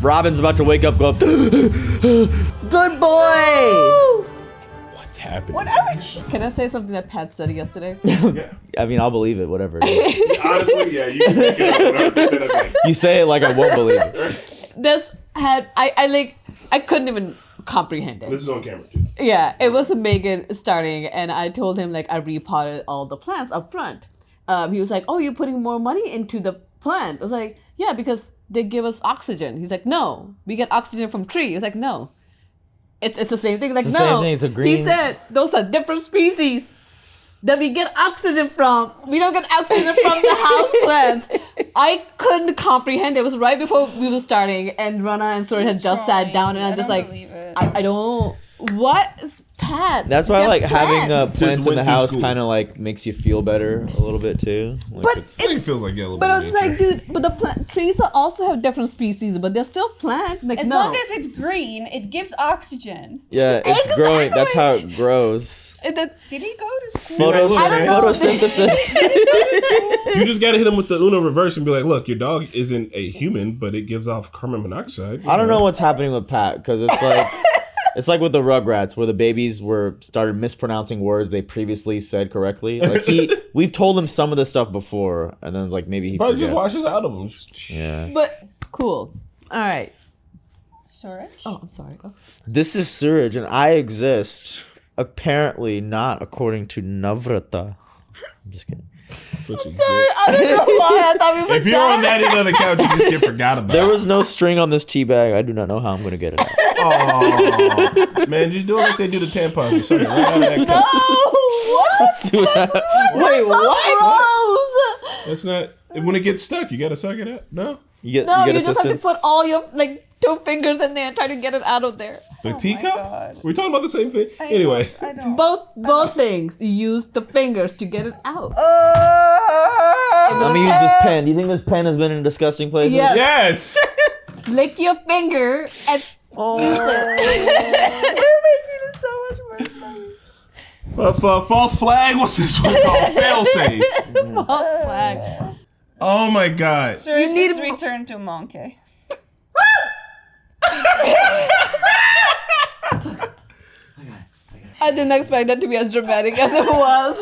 Robin's about to wake up, go up. Good boy! What's happening? Whatever. Can I say something that Pat said yesterday? Yeah. I mean, I'll believe it, whatever. Honestly, yeah, you can make it up 100% of it. You say it like I won't believe it. This had, I couldn't even comprehend it. This is on camera, too. Yeah, it was Megan starting, and I told him, like, I repotted all the plants up front. He was like, oh, you're putting more money into the plant. I was like, yeah, because they give us oxygen. He's like, no, we get oxygen from tree. He was like, no. It's the same thing. Like, It's the no. same thing. It's a green. He said, those are different species that we get oxygen from. We don't get oxygen from the house plants. I couldn't comprehend. It was right before we were starting, and Rana and Sora had just sat down, and I'm just like, I don't. What is Pat? That's why I like having Just plants in went the through house school. kind of like makes you feel better a little bit too. Like But I think it feels like a little But bit I of was nature. like, dude, but the trees also have different species, but they're still plant. Like, As no. long as it's green, it gives oxygen. yeah, it's growing. That's how it grows. Did he go to school? Photosynthesis. You just gotta hit him with the Uno reverse and be like, look, your dog isn't a human, but it gives off carbon monoxide. I don't know what's happening with Pat because it's like it's like with the Rugrats where the babies started mispronouncing words they previously said correctly. Like we've told him some of this stuff before, and then like maybe he Probably forgets. just washes out of them. Yeah. But cool. All right. Storage? Oh, I'm sorry. Oh. This is Suraj, and I exist. Apparently not according to Navrata. I'm just kidding. Sorry, I don't know why I thought we were if you're on that end of the couch, you just get forgot about. There was no string on this tea bag. I do not know how I'm gonna get it out. Aw. Man, just do it like they do the tampons. You suck it right out of that cup. What? Let's do that. Wait, what? Gross. That's not. When it gets stuck, you gotta suck it out. No, You No, get you just have to assistance. put all your like 2 fingers in there and try to get it out of there. the my teacup. God. We're talking about the same thing. Anyway, I don't. Both things. You use the fingers to get it out. Let me use this pen. Do you think this pen has been in disgusting places? Yes. yes. Lick your finger and use it. You're making it so much worse. False flag. What's this one called? Failsafe. False flag. Oh my god. Surge need is a- returned to monkey. I didn't expect that to be as dramatic as it was.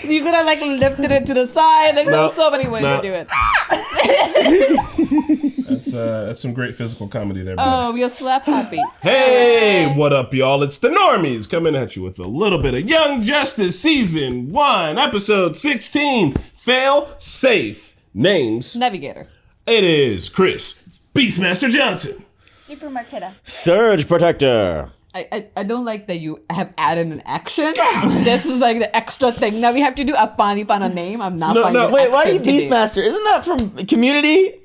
You could have like lifted it to the side. Like there were so many ways to do it. That's some great physical comedy there. Oh, we are slap happy. Hey, what up, y'all? It's the Normies coming at you with a little bit of Young Justice Season 1, Episode 16, Fail Safe. Names. Navigator. It is Chris Beastmaster Johnson. Super Marquetta. Surge protector. I don't like that you have added an action. This is like the extra thing. Now we have to do a funny name. I'm not finding no, an Wait, why are you action today. Beastmaster? Isn't that from Community?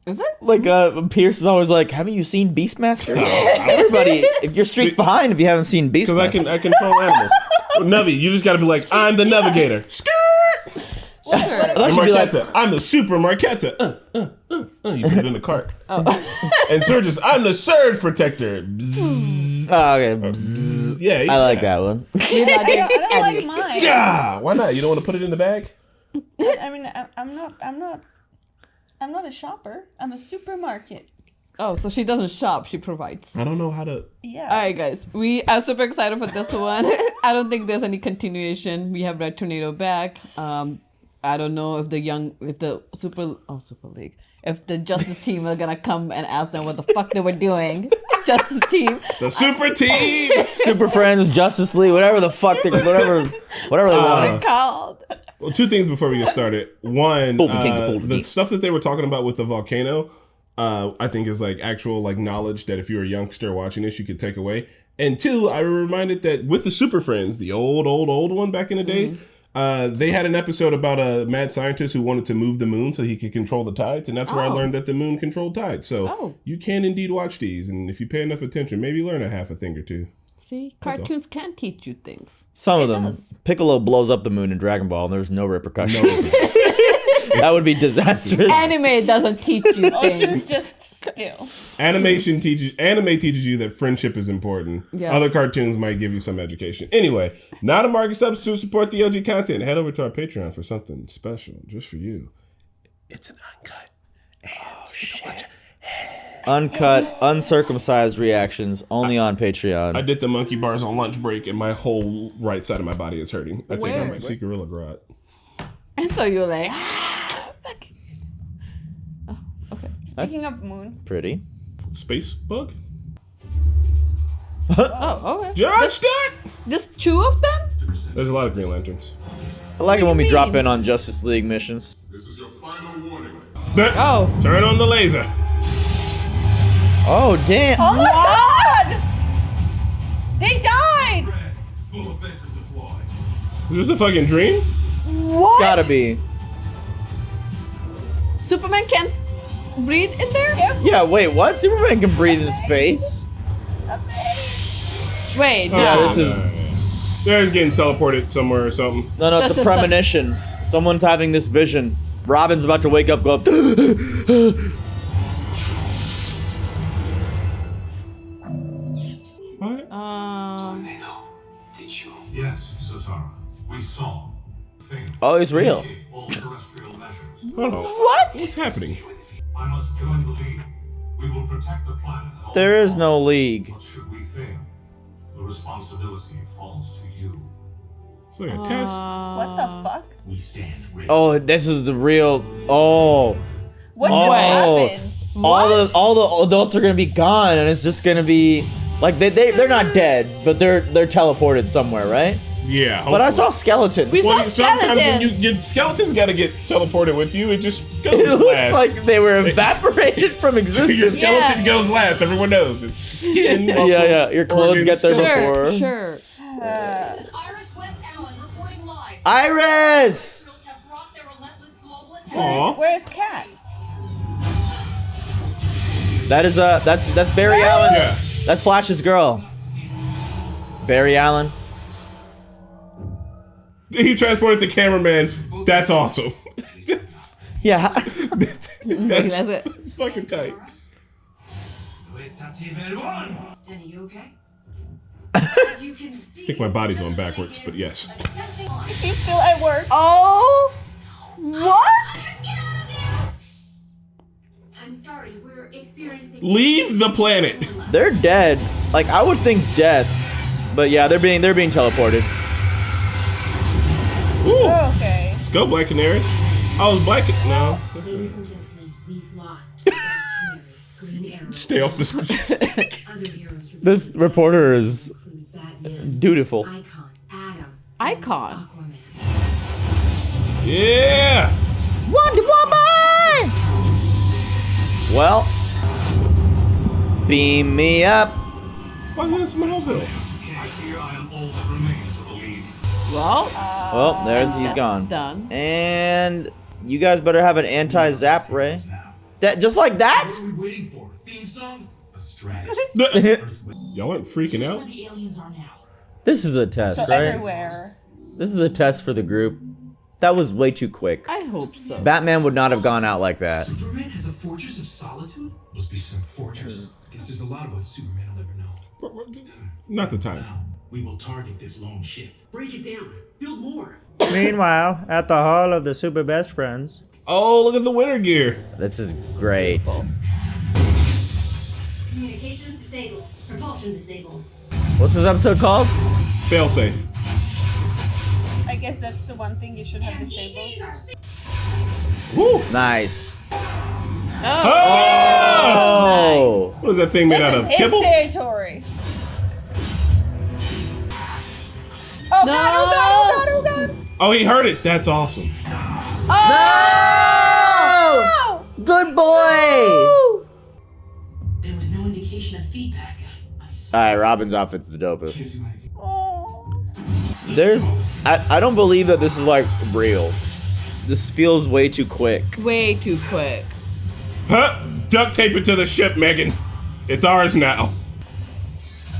Is it? Like, Pierce is always like, haven't you seen Beastmaster? Everybody, if you're streaks behind if you haven't seen Because Beastmaster. I control animals. Navi, you just gotta be like, I'm the navigator. Skirt! Sure. That I'm should be like, Marquetta. I'm the super Marquetta. You put it in the cart. And Surge is, I'm the surge protector. Bzzz. oh, okay. Bzzz. Yeah, I like that one. You're not doing I don't any- like mine. Yeah, why not? You don't want to put it in the bag? I mean, I'm not a shopper. I'm a supermarket. Oh, so she doesn't shop. She provides. I don't know how to. Yeah. All right, guys. We are super excited for this one. I don't think there's any continuation. We have Red Tornado back. I don't know if the Super League, if the Justice team are gonna come and ask them what the fuck they were doing. Justice team. The super team! Super Friends, Justice League, whatever the fuck, whatever they want. Called. Well, 2 things before we get started. One, Boom, king, boom, the king. stuff that they were talking about with the volcano, I think is like actual like knowledge that if you're a youngster watching this, you could take away. And 2, I was reminded that with the Super Friends, the old one back in the day, they had an episode about a mad scientist who wanted to move the moon so he could control the tides. And that's where I learned that the moon controlled tides. So you can indeed watch these. And if you pay enough attention, maybe learn a half a thing or two. See, cartoons can teach you things. Some of It them. does. Piccolo blows up the moon in Dragon Ball and there's no repercussions. That would be disastrous. Anime doesn't teach you things. Ocean's just still. Anime teaches you that friendship is important. Yes. Other cartoons might give you some education. Anyway, not a market substitute. Support the OG content. Head over to our Patreon for something special just for you. It's an uncut. And you can watch Uncut, uncircumcised reactions only on I Patreon. did the monkey bars on lunch break, and my whole right side of my body is hurting. I think I'm Where? at the Secret Gorilla Grot. And so you're like, fuck. Oh, okay. Speaking of moon, Pretty. Space bug? Oh, okay. Judge that! Just 2 of them? There's a lot of Green Lanterns. I like it What when do we you drop mean? in on Justice League missions. This is your final warning. Oh. Turn on the laser. Oh, damn. oh my god! They died! Red, full offensive deployed. Is this a fucking dream? What? Gotta be. Superman can't breathe in there? Yeah, wait, what? Superman can breathe in space? Wait, no. Yeah, Oh, this is... They're just getting teleported somewhere or something. No, it's That's a a sun- premonition. Someone's having this vision. Robin's about to wake up, go up. What? Did you? Yes, Satara. We saw. Thing. Oh, he's real. All terrestrial measures. Hold on. What? What's happening? I must join the League. We will protect the planet. at all There is no costs. league. But should we fail, the responsibility falls to you. It's like a test. What the fuck? We stand ready. Oh, this is the real... Oh. What Oh. just happened? All the adults are gonna be gone, and it's just gonna be... Like, they're not dead, but they're teleported somewhere, right? Yeah. But I hopefully. saw skeletons. We saw Sometimes when skeletons. your skeletons gotta get teleported with you, it just goes It looks last. like they were evaporated from your existence. skeleton Yeah. goes last. Everyone knows it's skin, muscles, Yeah. Your clothes get there organs. before. Sure. This is Iris West Allen reporting live. Iris! Girls have brought their relentless global attack. Aw. Where's Cat? That is that's Barry Allen's. Yeah. That's Flash's girl. Barry Allen. He transported the cameraman. That's awesome. Yeah. that's it. It's fucking tight. Denny, you okay? As you can see, I think my body's on backwards, but yes. She's still at work. Oh. What? I'm sorry, we're experiencing. Leave the planet. They're dead. Like I would think death, but yeah, they're being teleported. Ooh. Okay. Let's go, Black Canary. Oh, Black. No. Ladies and gentlemen, we've lost Black Canary, Green Arrow. Stay off this. Other heroes This reporter is include Batman, dutiful. Icon, Adam, Icon. Aquaman. Yeah. Wonder Woman. Well, beam me up. It's like in Smallville. I fear I am all that remains of the League. Well, Well, he's that's gone. done. And you guys better have an anti-zap ray. That just like that? What are we waiting for? Theme song? A strategy. Y'all aren't freaking out. where the aliens are now. This is a test, So right? everywhere. This is a test for the group. That was way too quick. I hope so. Batman would not have gone out like that. Superman has a fortress of solitude? Must be some fortress. Guess there's a lot about Superman I'll never know. Not the time. Now, we will target this lone ship. Break it down. Build more. Meanwhile, at the hall of the super best friends. Oh, look at the winter gear. This is great. Communications disabled. Propulsion disabled. What's this episode called? Failsafe. I guess that's the one thing you should have disabled. Woo. Nice. Oh! Oh! What is that thing made This out is of? his Kibble? territory. Oh No. god, oh god, oh god, oh god. Oh, he heard it. That's awesome. No! Good boy! There was no indication of feedback. Alright, Robin's outfit's the dopest. Oh. I don't believe that this is like real. This feels way too quick. Way too quick. Huh? Duct tape it to the ship, Megan. It's ours now.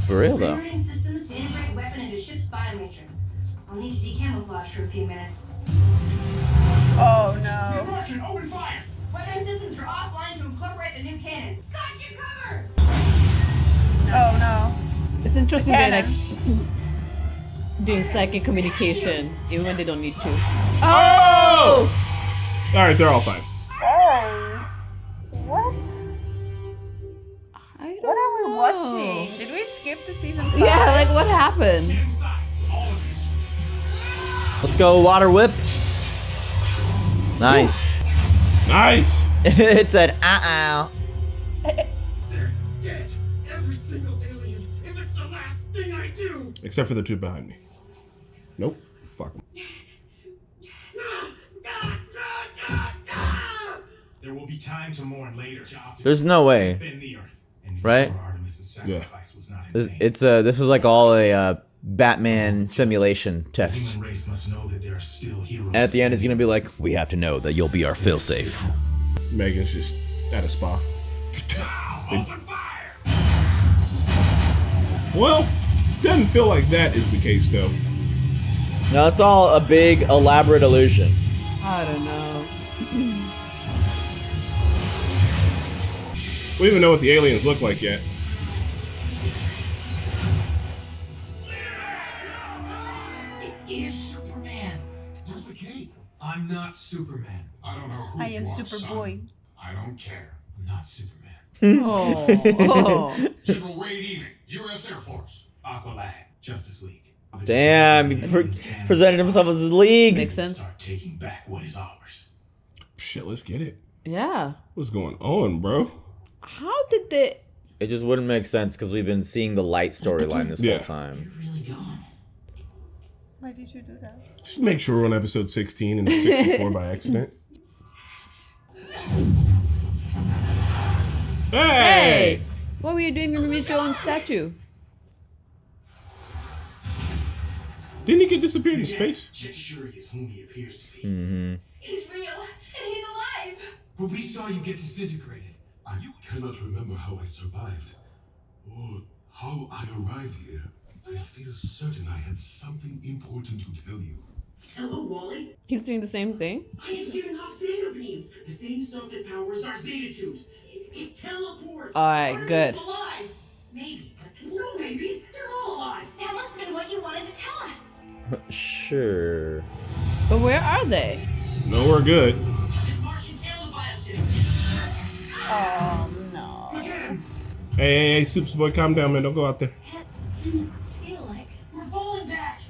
For real though. Operating systems to integrate weapon into ship's biomatrix. I'll need to decamouflage for a few minutes. Oh no. Construction, open fire! Weapon systems are offline to incorporate the new cannon. Got you covered! Oh no. It's interesting they're like Cannon. doing psychic communication even when they don't need to. Oh! All right, they're all fine. Oh. What? watching? Did we skip to season 5? Yeah, like what happened? Let's go, water whip. Nice. Nice. It said, uh-oh. They're dead. Every single alien. If it's the last thing I do. Except for the two behind me. Nope. Fuck 'em. There will be time to mourn later. There's no way, Bend the earth. And right? Artemis's sacrifice was not in vain. This was like all a Batman simulation test. Human race must know that there are still heroes. And at the end, it's gonna be like, we have to know that you'll be our failsafe. Megan's just at a spa. Open fire! Well, doesn't feel like that is the case though. No, it's all a big, elaborate illusion. I don't know. We don't even know what the aliens look like yet. It is Superman. Where's the cape? I'm not Superman. I don't know who I am you are, Superboy. son. I don't care. I'm not Superman. Oh. General Wade Eaton, U.S. Air Force. Aqualad, Justice League. Damn, he presented himself as the league. Makes sense. Start taking back what is ours. Shit, let's get it. Yeah. What's going on, bro? How did they? It just wouldn't make sense because we've been seeing the light storyline this Yeah. whole time. Really gone. Why did you do that? Just make sure we're on episode 16 and 64 by accident. Hey! What were you doing in your own statue? Didn't he get disappeared into space? Just sure is whom he appears to be. Mm-hmm. He's real, and he's alive. But we saw you get disintegrated. I cannot remember how I survived, or how I arrived here. I feel certain I had something important to tell you. Hello, Wally. He's doing the same thing. I am giving off zeta beams, the same stuff that powers our zeta tubes. It teleports. All right, Artemis good. is alive. Maybe, but no maybes. They're all alive. That must have been what you wanted to tell us. Sure. But where are they? No, we're good. This Martian telebiosship. Oh no. Hey, Superboy, calm down, man. Don't go out there. That didn't feel like we're falling back.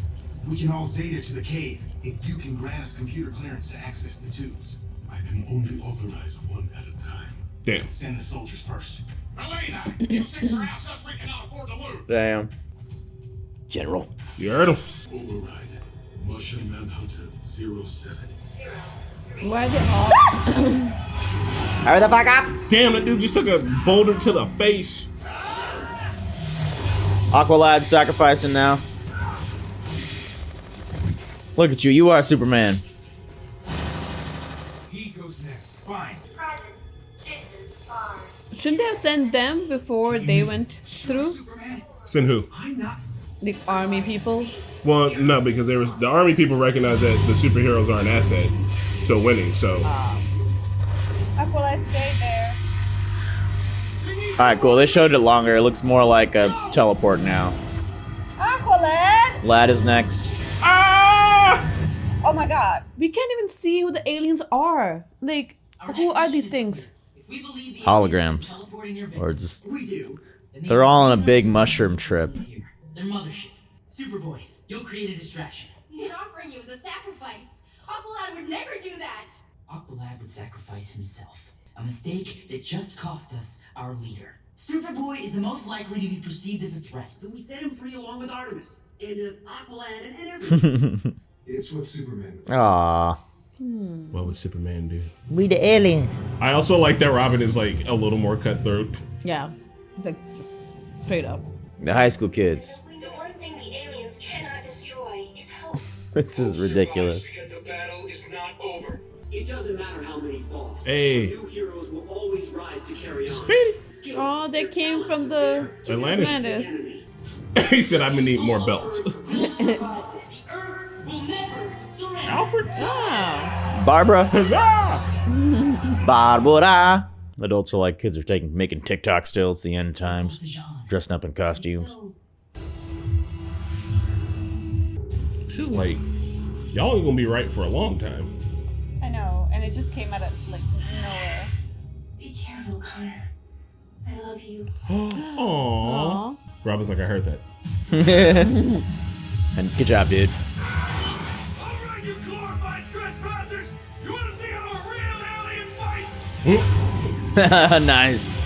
We can all zeta to the cave if you can grant us computer clearance to access the tubes. I can only authorize one at a time. Damn. Send the soldiers first. Elena, you 6 your ass such we cannot afford to lose. Damn. General. You heard him. Override. Martian Manhunter 07. Why are they all? Hurry the fuck up! Damn, that dude just took a boulder to the face. Aqualad sacrificing now. Look at you, you are Superman. He goes next. Fine. Private Jason R. Shouldn't they have sent them before they went through? Superman, Send who? I'm not. The army people? Well, no, because there was the army people recognize that the superheroes are an asset to winning. So Aqualad, stay there. Alright, cool. They showed it longer. It looks more like a teleport now. Aqualad! Lad is next. ah! Oh my god. We can't even see who the aliens are. Like, who are these things? If we believe the Holograms. aliens are teleporting their Or victims, just we do. then they they're will all on a raise big up mushroom trip. here. Their mothership. Superboy, you'll create a distraction. He's offering you as a sacrifice. Aqualad would never do that. Aqualad would sacrifice himself. A mistake that just cost us our leader. Superboy is the most likely to be perceived as a threat. But we set him free along with Artemis. And Aqualad and everything. It's what Superman would. Aww. What would Superman do? We the aliens. I also like that Robin is like a little more cutthroat. Yeah. It's like just straight up. The high school kids. The one thing the aliens cannot destroy is hope. This is ridiculous. Because the battle is not over. It doesn't matter how many fall. Hey, New heroes will always rise to carry on. Speedy. Skills, Oh, they their came talents, from the Atlantis. Atlantis. enemy. He said I'm gonna need more belts. Will survive this. Earth will never surrender. Alfred. Oh. Barbara. Huzzah! Barbara. Adults are like kids are making TikTok still. It's the end times. Dressing up in costumes. This is like y'all are gonna be right for a long time. I know, and it just came out of like nowhere. Be careful, Connor. I love you. Aww. Aw. Robin's like, I heard that. And good job, dude. Alright, you glorified trespassers! You wanna see how a real alien fights? Nice.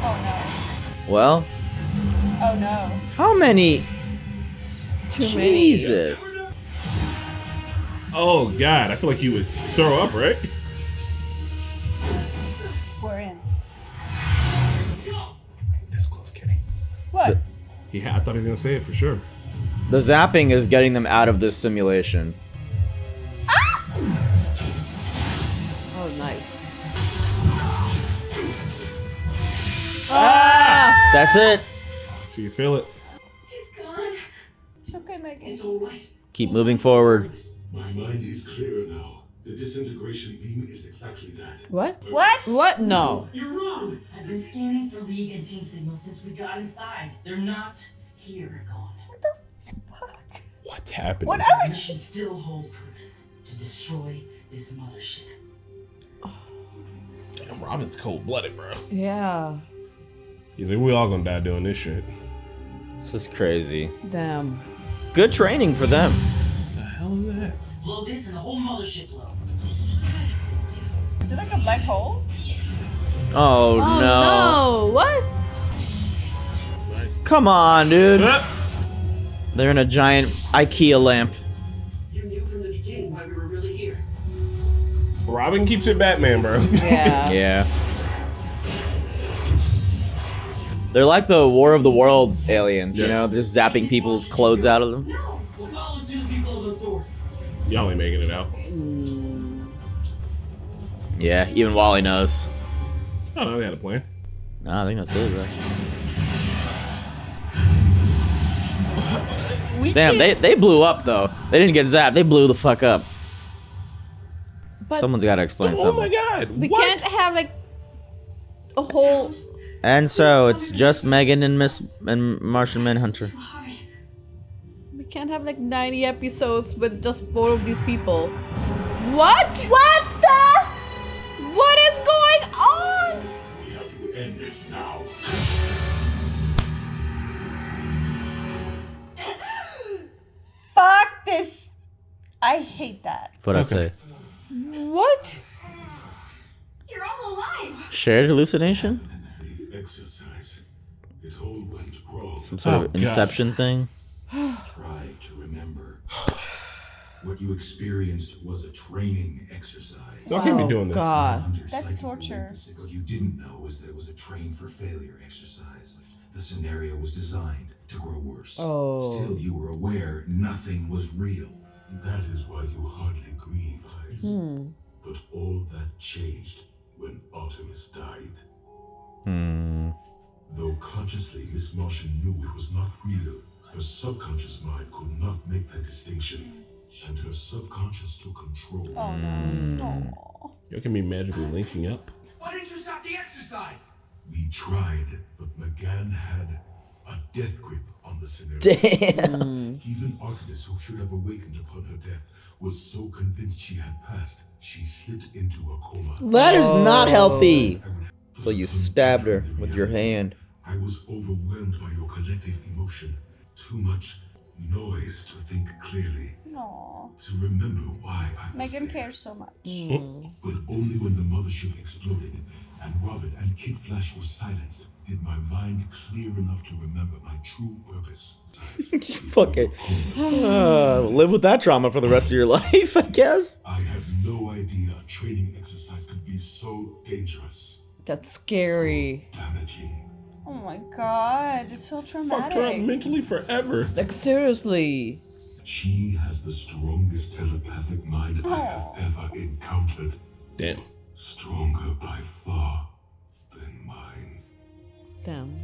Oh Well, no. Oh no. how many? Too many. Jesus. Oh God, I feel like you would throw up, right? We're in. This close, Kenny. What? I thought he was gonna say it for sure. The zapping is getting them out of this simulation. Oh, nice. That's it. So you feel it? He's gone. It's okay, Megan. It's alright. Keep moving forward. My mind is clearer now. The disintegration beam is exactly that. What? What? What? No. You're wrong. I've been scanning for League and team signals since we got inside. They're not here. Gone. What's happening? What The are we? mission still holds purpose. To destroy this mothership. Damn, Robin's cold-blooded, bro. Yeah. He's like, we all gonna die doing this shit. This is crazy. Damn. Good training for them. What the hell is that? Blow this and the whole mothership blows. Is it like a black hole? Oh, Oh no. no. What? Come on, dude. They're in a giant IKEA lamp. You knew from the beginning why we were really here. Robin keeps it Batman, bro. Yeah. Yeah. They're like the War of the Worlds aliens, you Yeah. know? They're just zapping people's clothes out of them. No! We'll follow as soon as we blow those doors. Y'all ain't making it out. Yeah, even Wally knows. I don't know, they had a plan. Nah, I think that's it, right? Damn, they blew up, though. They didn't get zapped. They blew the fuck up. But Someone's got to explain Oh something. my God! we what? can't have like a whole. And so, it's just Megan and Martian Manhunter. We can't have like 90 episodes with just 4 of these people. What? What the? What is going on? We have to end this now. Fuck this. I hate that. What'd I Okay. say? What? You're all alive. Shared hallucination? The exercise. It all went wrong. Some sort Oh, of God. Inception thing? Try to remember. What you experienced was a training exercise. Y'all can't be Oh, doing this. God. Under That's psychic torture. awareness, what you didn't know was that it was a train for failure exercise. The scenario was designed to grow worse. Oh. Still, you were aware nothing was real. That is why you hardly grieve, Hayes. But all that changed when Artemis died. Though consciously Miss Martian knew it was not real, her subconscious mind could not make that distinction. And her subconscious took control. Oh no. Aw. Y'all can be magically linking up. Why didn't you stop the exercise? We tried, but McGann had a death grip on the scenario. Damn. Even Artemis, who should have awakened upon her death, was so convinced she had passed, she slipped into a coma. That is not healthy. I would- So you stabbed her with your hand. I was overwhelmed by your collective emotion. Too much noise to think clearly. No. To remember why I was Megan there. cares so much. But only when the mothership exploded and Robin and Kid Flash were silenced did my mind clear enough to remember my true purpose. Fuck it. Live with that trauma for the rest of your life, I guess. I had no idea a training exercise could be so dangerous, That's scary. damaging. Oh my god, it's so Fucked her up traumatic. mentally forever. Like seriously. She has the strongest telepathic mind I have ever encountered. Damn. Stronger by far than mine. Damn.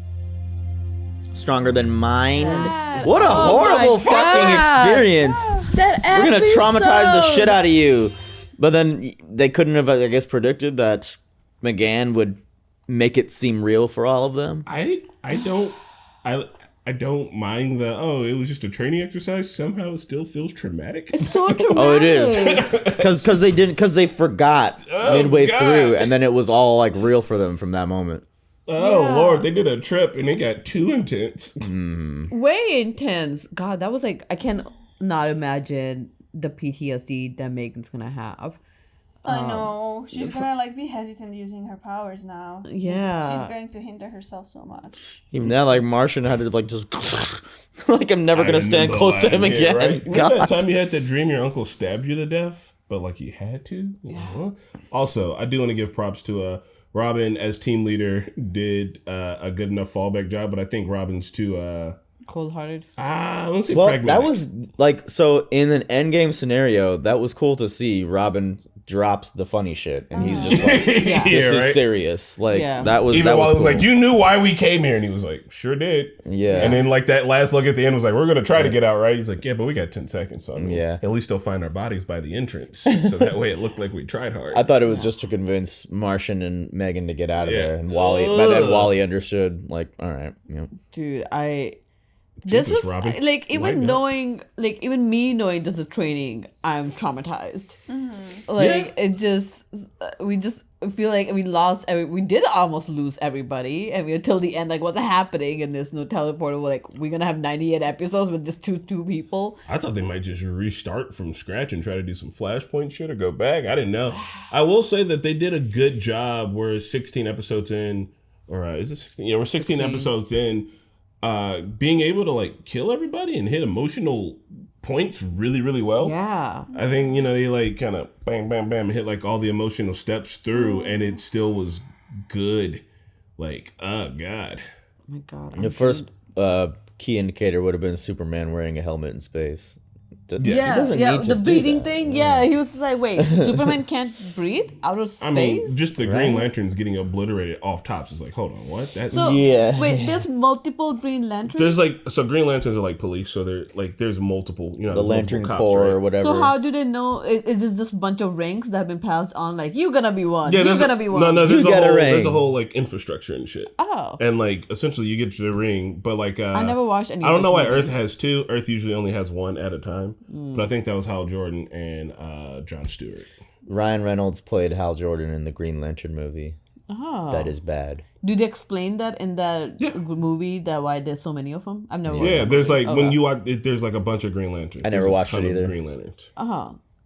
Stronger than mine. God. What a Oh my horrible fucking God. experience. That We're gonna traumatize the episode. shit out of you. But then they couldn't have, I guess, predicted that McGann would make it seem real for all of them. I don't mind the it was just a training exercise. Somehow it still feels traumatic. It's so traumatic. Oh, it is. Because they forgot midway God. through, and then it was all like real for them from that moment. Oh Yeah. Lord, they did a trip and it got too intense. Way intense. God, that was like I can not imagine the PTSD that Megan's gonna have. I know. She's gonna like be hesitant using her powers now. Yeah. She's going to hinder herself so much. Even that, like Martian had to like just like I'm never gonna stand remember close to him lying again. here, right? Remember that God. time you had that dream your uncle stabbed you to death, but like you had to? Yeah. Also, I do want to give props to Robin as team leader did a good enough fallback job, but I think Robin's too Cold-hearted. I wouldn't say Well, pragmatic. that was like so in an endgame scenario. That was cool to see. Robin drops the funny shit, and he's just like, Yeah. "This is right? serious." Like Yeah. that was Even that while was it was cool. like, you knew why we came here, and he was like, sure did. Yeah. And then like that last look at the end was like, we're gonna try to get out, right? He's like, yeah, but we got 10 seconds. So I mean, Yeah. at least they'll find our bodies by the entrance, so that way it looked like we tried hard. I thought it was just to convince Martian and Megan to get out of Yeah. there, and Wally. By then, Wally understood. Like, all right, you know. Dude, this Jesus, was Robin. like even Lighten up. knowing like even me knowing this is training, I'm traumatized. Like it just we just feel like we lost we did almost lose everybody, and we until the end like what's happening, and there's no teleporter. Like we're gonna have 98 episodes with just two people. I thought they might just restart from scratch and try to do some Flashpoint shit or go back. I didn't know. I will say that they did a good job. We're 16 episodes in, or is it 16? Yeah, we're 16 episodes in. Being able to like kill everybody and hit emotional points really, really well. Yeah. I think, you know, they like kind of bam, bam, bam, hit like all the emotional steps through, and it still was good. Like, oh God. Oh my God. The first key indicator would have been Superman wearing a helmet in space. He Yeah, doesn't need to the do breathing that. thing. Yeah, he was just like, wait, Superman can't breathe out of space. I mean, just the Green Right. Lanterns getting obliterated off tops is like, hold on, what? That's so Yeah. wait, there's multiple Green Lanterns. there's like, so Green Lanterns are like police, so they're like, there's multiple, you know, The multiple Lantern cops, Corps right? or whatever. So how do they know? Is this just a bunch of ranks that have been passed on? Like you're gonna be one. Yeah, You're there's gonna be one. No, there's You a got a whole, ring. there's a whole like infrastructure and shit. Oh, And like essentially you get the ring, but like I never watched any. I don't of know why those Earth movies. has two. Earth usually only has one at a time. But I think that was Hal Jordan and John Stewart. Ryan Reynolds played Hal Jordan in the Green Lantern movie. Oh. That is bad. Do they explain that in that movie that why there's so many of them? I've never watched Yeah, that there's movie. like when you watch it, there's like a bunch of Green Lanterns. I never There's a watched ton it of either. Green Lanterns.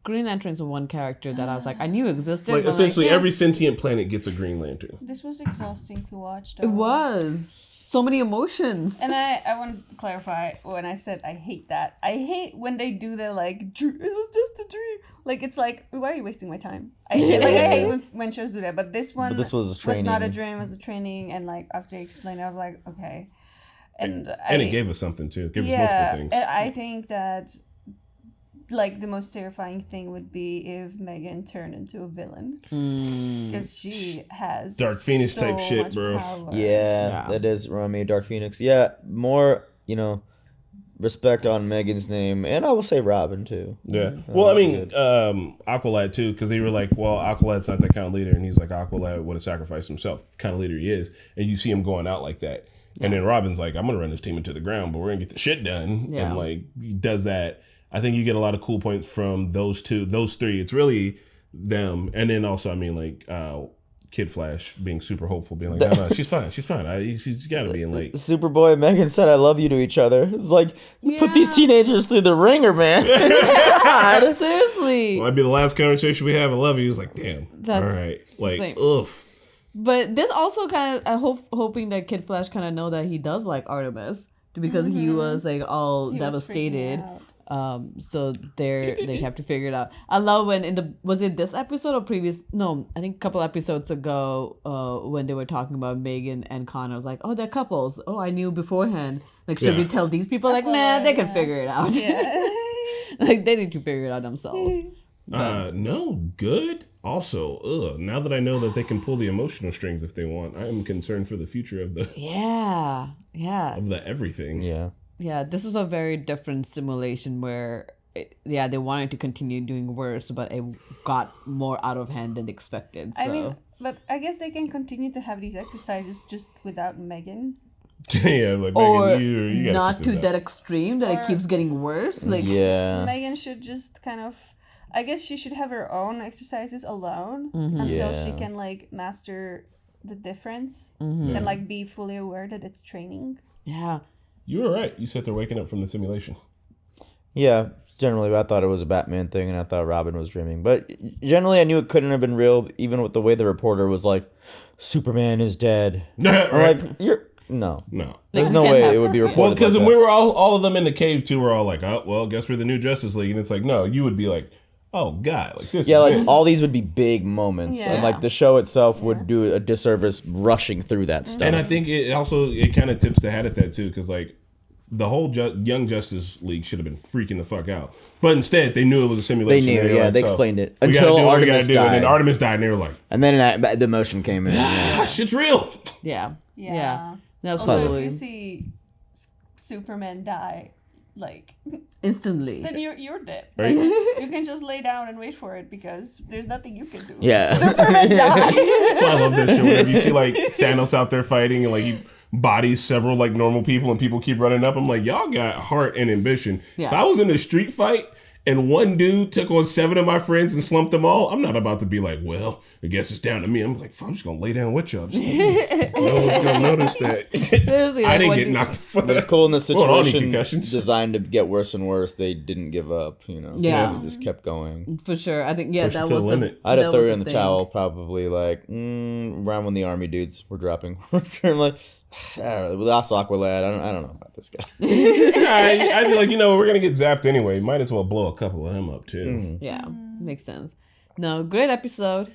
Green Lantern's one character that I was like I knew existed. Like but essentially yeah. every sentient planet gets a Green Lantern. This was exhausting to watch, though. It was so many emotions. And I want to clarify when I said I hate that. I hate when they do the like, it was just a dream. Like, it's like, why are you wasting my time? I hate when shows do that. But this one this was a not a training. dream, it was a training. And like, after they explained it, I was like, okay. And it gave us something too. It gave us multiple things. and I think that like the most terrifying thing would be if Megan turned into a villain. Because she has Dark Phoenix type so shit, much bro. power. Yeah, that is Rami Dark Phoenix. Yeah, more, you know, respect on Megan's name, and I will say Robin too. Yeah. That Well, I was mean, good. Aqualad too, because they were like, well, Aqualad's not that kind of leader, and he's like, Aqualad would have sacrificed himself, the kind of leader he is, and you see him going out like that, and then Robin's like, I'm gonna run this team into the ground, but we're gonna get the shit done, Yeah. and like he does that. I think you get a lot of cool points from those three. It's really them, and then also, I mean, like Kid Flash being super hopeful, being like, no, she's fine, she's got to be in like. Superboy and Megan said I love you to each other. It's like, put these Yeah. teenagers through the ringer, man. God. Seriously. Might be the last conversation we have. I love you. He's like, damn. That's all right. Like, same. ugh. But this also kind of hoping that Kid Flash kind of know that he does like Artemis because he was like all He was devastated. freaking out. So they have to figure it out. I love when was it this episode or previous? No, I think a couple episodes ago, when they were talking about Megan and Connor, was like, oh, they're couples. Oh, I knew beforehand. Like, should we Yeah. tell these people? Like, nah, they can figure it out. Yeah. Like, they need to figure it out themselves. No, good. Also, now that I know that they can pull the emotional strings if they want, I am concerned for the future of the Yeah. everything. Yeah. Yeah, this was a very different simulation where, they wanted to continue doing worse, but it got more out of hand than expected. So. I mean, but I guess they can continue to have these exercises just without Megan. Yeah, like or Megan, you gotta not sit to this that out. extreme that it Or- keeps getting worse. Like, Yeah. Megan should just kind of, I guess she should have her own exercises alone until she Yeah. can like master the difference Mm-hmm. and like be fully aware that it's training. Yeah. You were right. You said they're waking up from the simulation. Yeah, generally I thought it was a Batman thing, and I thought Robin was dreaming. But generally, I knew it couldn't have been real, even with the way the reporter was like, "Superman is dead." I'm Right. like, "You're no, No. there's Like, no you can't way have- it would be reported." Well, because like when that. we were all of them in the cave too, we're all like, oh, well, guess we're the new Justice League. And it's like, no, you would be like, oh, God, like this Yeah, is like it. all these would be big moments, and Yeah. like the show itself would do a disservice rushing through that stuff. And I think it also, it kind of tips the hat at that too, because like, the whole Young Justice League should have been freaking the fuck out. But instead, they knew it was a They simulation. knew, were yeah, like, they so, explained it we gotta until do what we gotta Artemis do. died, And then Artemis died, and they were like, and then the emotion came in. Yeah. ah, shit's real. Yeah. Yeah. No, Also, if absolutely. you see Superman die, like, Instantly. then you're dead. Right. Like, you can just lay down and wait for it because there's nothing you can do. Yeah. Superman died. I love that shit. Whenever you see like Thanos out there fighting and like he bodies several like normal people and people keep running up, I'm like, y'all got heart and ambition. Yeah. If I was in a street fight and one dude took on 7 of my friends and slumped them all, I'm not about to be like, well, I guess it's down to me. I'm like, I'm just gonna lay down with y'all. No one's gonna notice that. Seriously, I like, didn't when get you- knocked the fuck But it's out. cool in this Well, all the situation concussions. designed to get worse and worse. They didn't give up, you know. Yeah. They just kept going. For sure. I think, yeah, Push it that to was the the limit. I'd have that thrown was it in the thing. towel probably like around when the army dudes were dropping. I'm like, I don't know. We lost Aqualad. I don't know about this guy. I'd be like, you know, we're gonna get zapped anyway. Might as well blow a couple of them up too. Yeah, makes sense. No, great episode.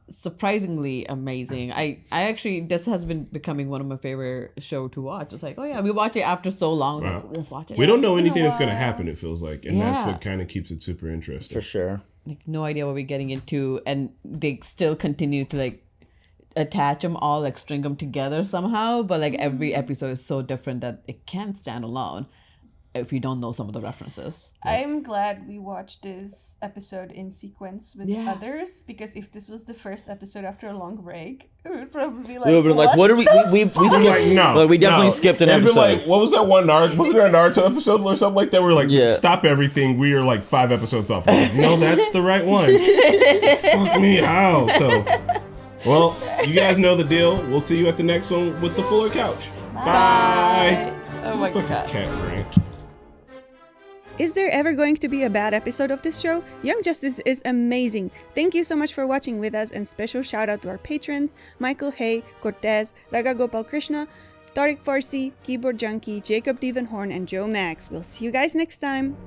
Surprisingly amazing. I actually, this has been becoming one of my favorite show to watch. It's like, oh yeah, we watch it after so long. It's Wow. like, let's watch it. We don't know It's been a anything that's gonna while. happen. It feels like, and that's Yeah. what kind of keeps it super interesting. For sure. Like, no idea what we're getting into, and they still continue to like attach them all, like string them together somehow. But like every episode is so different that it can't stand alone if you don't know some of the references. I'm glad we watched this episode in sequence with Yeah. others because if this was the first episode after a long break, it would probably be like, We would have been like, what are we skipped, Like, no, like, we definitely no. skipped an It'd been episode. like, what was that one Naruto? Wasn't there a Naruto episode or something like that? We're like, Yeah. stop everything. We are like 5 episodes off. I'm like, no, that's the right one. Fuck me out. So, well, you guys know the deal. We'll see you at the next one with the fuller couch. Bye. Oh my Fuck god. this cat Frank. Is there ever going to be a bad episode of this show? Young Justice is amazing. Thank you so much for watching with us, and special shout out to our patrons Michael Hay, Cortez, Raga Gopal Krishna, Tariq Farsi, Keyboard Junkie, Jacob Devenhorn, and Joe Max. We'll see you guys next time.